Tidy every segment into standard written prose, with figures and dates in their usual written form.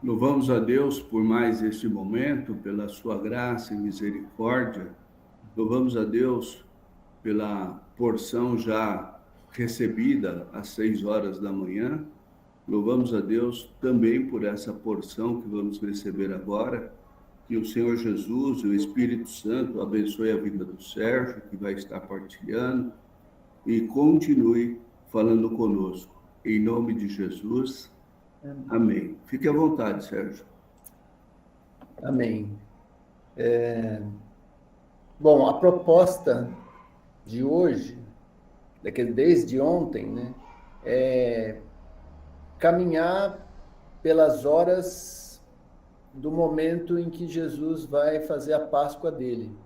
Louvamos a Deus por mais este momento, pela sua graça e misericórdia. Louvamos a Deus pela porção já recebida às 6 horas da manhã. Louvamos a Deus também por essa porção que vamos receber agora. Que o Senhor Jesus e o Espírito Santo abençoe a vida do Sérgio, que vai estar partilhando, e continue falando conosco. Em nome de Jesus, amém. Fique à vontade, Sérgio. Amém. Bom, a proposta de hoje, desde ontem, né, é caminhar pelas horas do momento em que Jesus vai fazer a Páscoa dele.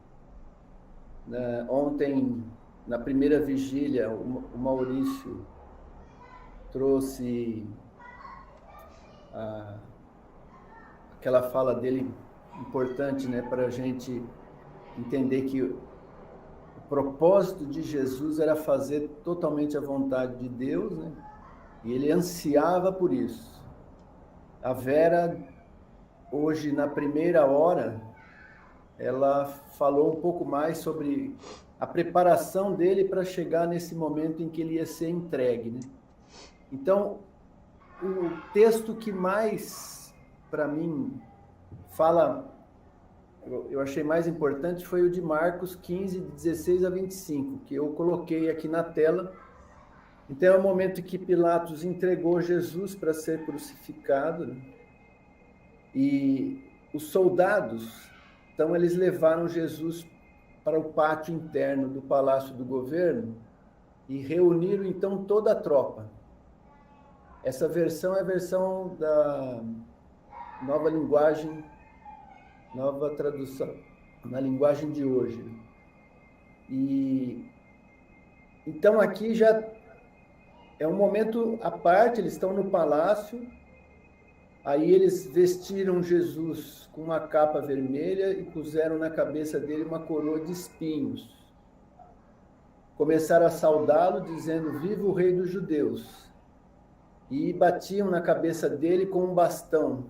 Ontem, na primeira vigília, o Maurício trouxe aquela fala dele importante, né, para a gente entender que o propósito de Jesus era fazer totalmente a vontade de Deus, né? E ele ansiava por isso. A Vera, hoje, na primeira hora, ela falou um pouco mais sobre a preparação dele para chegar nesse momento em que ele ia ser entregue, né? Então, o texto que mais, para mim, fala, eu achei mais importante, foi o de Marcos 15, de 16 a 25, que eu coloquei aqui na tela. Então, é o momento que Pilatos entregou Jesus para ser crucificado, né? E os soldados, então, eles levaram Jesus para o pátio interno do Palácio do Governo e reuniram, então, toda a tropa. Essa versão é a versão da nova linguagem, nova tradução, na linguagem de hoje. E então aqui já é um momento à parte, eles estão no palácio, aí eles vestiram Jesus com uma capa vermelha e puseram na cabeça dele uma coroa de espinhos. Começaram a saudá-lo, dizendo: "Viva o rei dos judeus!" E batiam na cabeça dele com um bastão.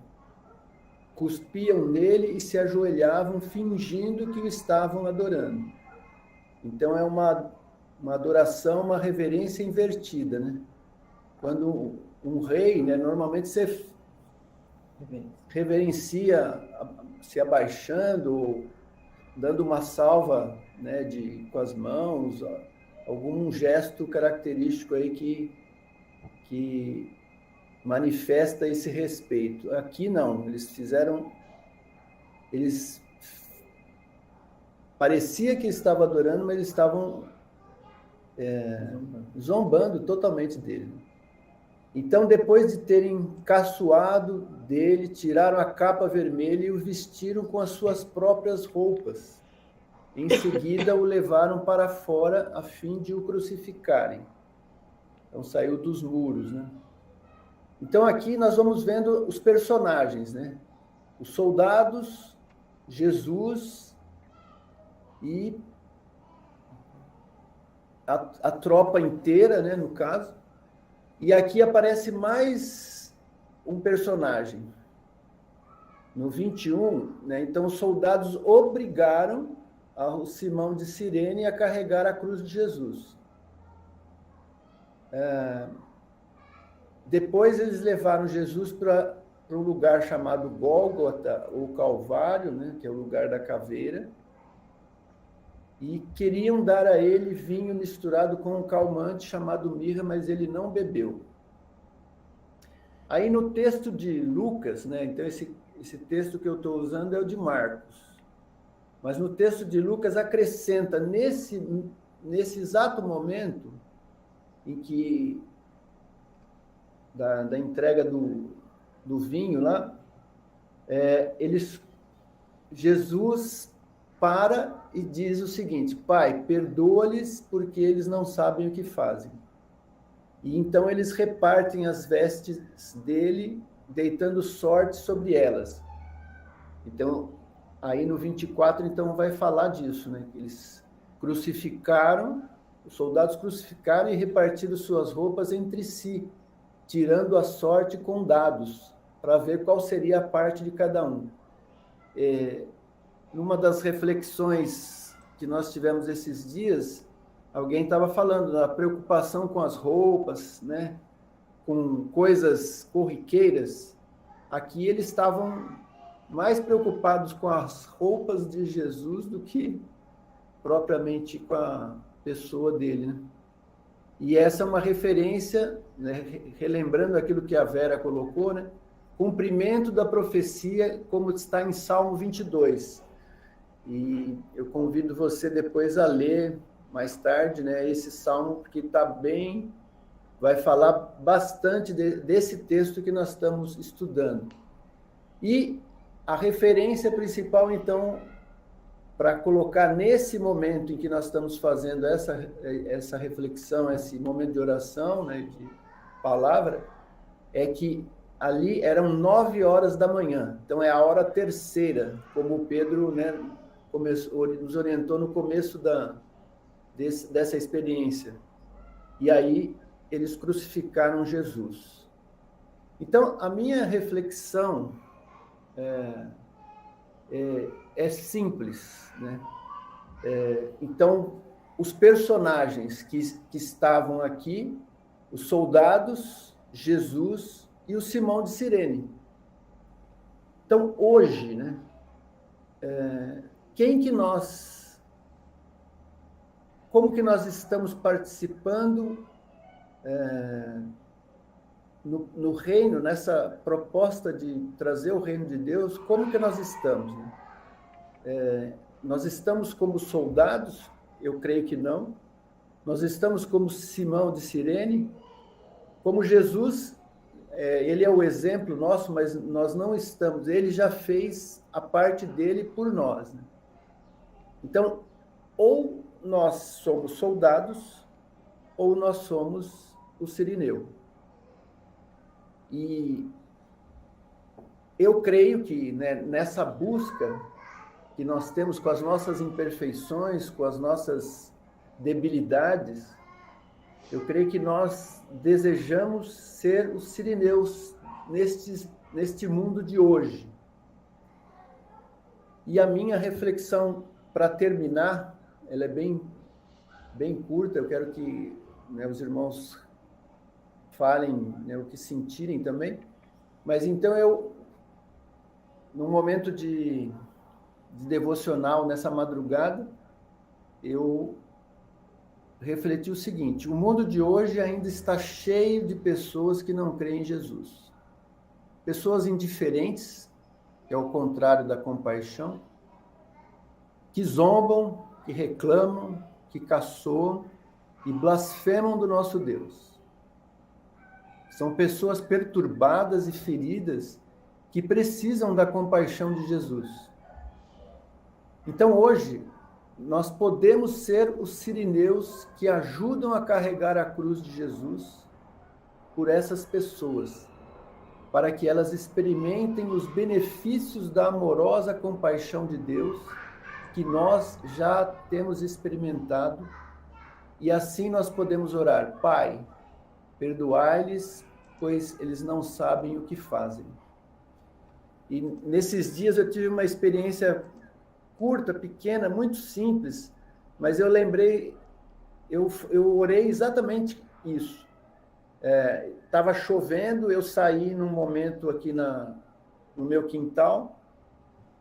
Cuspiam nele e se ajoelhavam, fingindo que o estavam adorando. Então é uma adoração, uma reverência invertida, né? Quando um rei, né, normalmente você reverencia se abaixando, dando uma salva, né, com as mãos, algum gesto característico aí que manifesta esse respeito. Aqui não, eles parecia que estavam adorando, mas eles estavam zombando totalmente dele. Então, depois de terem caçoado dele, tiraram a capa vermelha e o vestiram com as suas próprias roupas. Em seguida, o levaram para fora a fim de o crucificarem. Então, saiu dos muros, né? Então, aqui nós vamos vendo os personagens, né? Os soldados, Jesus e a tropa inteira, né, no caso. E aqui aparece mais um personagem. No 21, né, então os soldados obrigaram ao Simão de Cirene a carregar a cruz de Jesus. Depois eles levaram Jesus para um lugar chamado Gólgota, ou Calvário, né, que é o lugar da caveira, e queriam dar a ele vinho misturado com um calmante chamado mirra, mas ele não bebeu. Aí no texto de Lucas, né, então esse texto que eu estou usando é o de Marcos, mas no texto de Lucas acrescenta nesse exato momento em que da entrega do vinho lá, Jesus para e diz o seguinte: Pai, perdoa-lhes porque eles não sabem o que fazem. E então eles repartem as vestes dele, deitando sorte sobre elas. Então, aí no 24, então vai falar disso, né? Eles crucificaram, os soldados crucificaram e repartiram suas roupas entre si, tirando a sorte com dados. para ver qual seria a parte de cada um. Numa das reflexões que nós tivemos esses dias, alguém estava falando da preocupação com as roupas, né? Com coisas corriqueiras. Aqui eles estavam mais preocupados com as roupas de Jesus do que propriamente com a pessoa dele, né? E essa é uma referência, né, relembrando aquilo que a Vera colocou, né? Cumprimento da profecia, como está em Salmo 22. E eu convido você depois a ler mais tarde, né, esse salmo, porque está bem, vai falar bastante desse texto que nós estamos estudando. E a referência principal, então, para colocar nesse momento em que nós estamos fazendo essa reflexão, esse momento de oração, né, de palavra, é que ali eram 9 horas da manhã, então é a hora terceira, como o Pedro, né, nos orientou no começo dessa experiência. E aí eles crucificaram Jesus. Então, a minha reflexão é simples, né? Então, os personagens que estavam aqui, os soldados, Jesus e o Simão de Cirene. Então, hoje, né? Como que nós estamos participando no reino, nessa proposta de trazer o reino de Deus? Como que nós estamos, né? Nós estamos como soldados? Eu creio que não. Nós estamos como Simão de Cirene, como Jesus, ele é o exemplo nosso, mas nós não estamos. Ele já fez a parte dele por nós, né? Então, ou nós somos soldados, ou nós somos o Cirineu. E eu creio que, né, nessa busca que nós temos com as nossas imperfeições, com as nossas debilidades, eu creio que nós desejamos ser os Cirineus neste mundo de hoje. E a minha reflexão, para terminar, ela é bem curta. Eu quero que, né, os irmãos falem, né, o que sentirem também. Mas então num momento de devocional nessa madrugada, eu refleti o seguinte: o mundo de hoje ainda está cheio de pessoas que não creem em Jesus. Pessoas indiferentes, que é o contrário da compaixão, que zombam, que reclamam, que caçoam e blasfemam do nosso Deus. São pessoas perturbadas e feridas que precisam da compaixão de Jesus. Então, hoje, nós podemos ser os Cirineus que ajudam a carregar a cruz de Jesus por essas pessoas, para que elas experimentem os benefícios da amorosa compaixão de Deus, que nós já temos experimentado, e assim nós podemos orar: Pai, perdoai-lhes, pois eles não sabem o que fazem. E nesses dias eu tive uma experiência curta, pequena, muito simples, mas eu lembrei, eu orei exatamente isso. Estava chovendo, eu saí num momento aqui no meu quintal,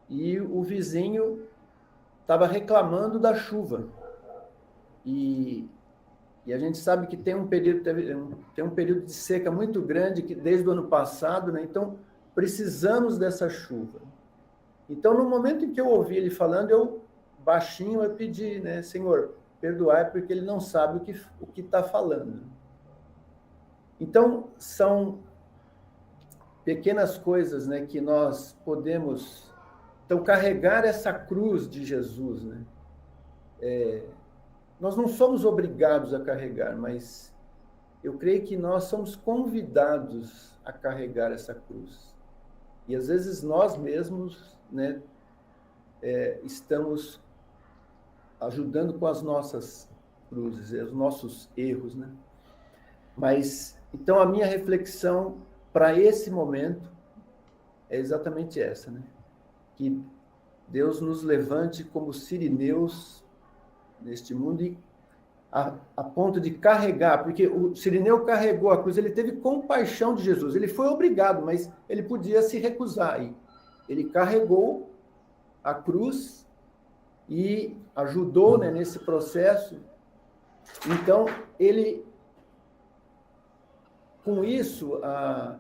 e o vizinho estava reclamando da chuva. E a gente sabe que tem um período de seca muito grande, que desde o ano passado, né? Então, precisamos dessa chuva. Então, no momento em que eu ouvi ele falando, baixinho, eu pedi, né, Senhor, perdoai, porque ele não sabe o que está falando. Então, são pequenas coisas, né, que nós podemos, então, carregar essa cruz de Jesus, né? Nós não somos obrigados a carregar, mas eu creio que nós somos convidados a carregar essa cruz. E às vezes nós mesmos, né, estamos ajudando com as nossas cruzes, os nossos erros, né? Mas, então, a minha reflexão para esse momento é exatamente essa, né? Que Deus nos levante como sirineus neste mundo e a ponto de carregar, porque o sirineu carregou a cruz, ele teve compaixão de Jesus, ele foi obrigado, mas ele podia se recusar. E ele carregou a cruz e ajudou, né, nesse processo. Então, ele, com isso,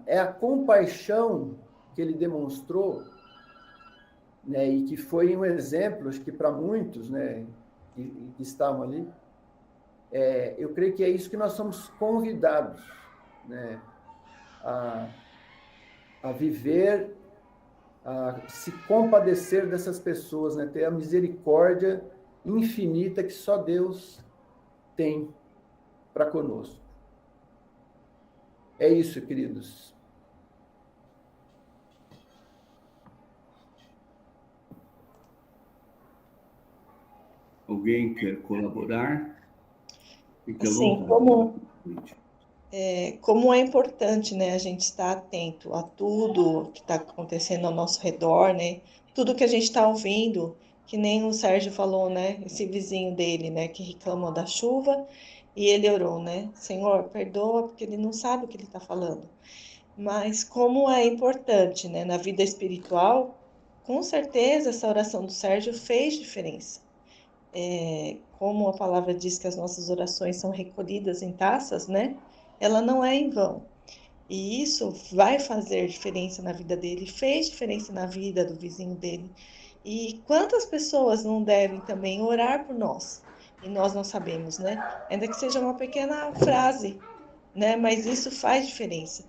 é a compaixão que ele demonstrou, né, e que foi um exemplo, acho que para muitos, né, que estavam ali, eu creio que é isso que nós somos convidados, né, a viver, a se compadecer dessas pessoas, né, ter a misericórdia infinita que só Deus tem para conosco. É isso, queridos. Alguém quer colaborar? Fique à Assim, vontade. como é importante, né, a gente estar atento a tudo que está acontecendo ao nosso redor, né, tudo que a gente está ouvindo, que nem o Sérgio falou, né, esse vizinho dele, né, que reclamou da chuva, e ele orou, né, Senhor, perdoa, porque ele não sabe o que ele está falando. Mas como é importante, né, na vida espiritual, com certeza essa oração do Sérgio fez diferença. Como a palavra diz que as nossas orações são recolhidas em taças, né? Ela não é em vão. E isso vai fazer diferença na vida dele, fez diferença na vida do vizinho dele. E quantas pessoas não devem também orar por nós? E nós não sabemos, né? Ainda que seja uma pequena frase, né? Mas isso faz diferença.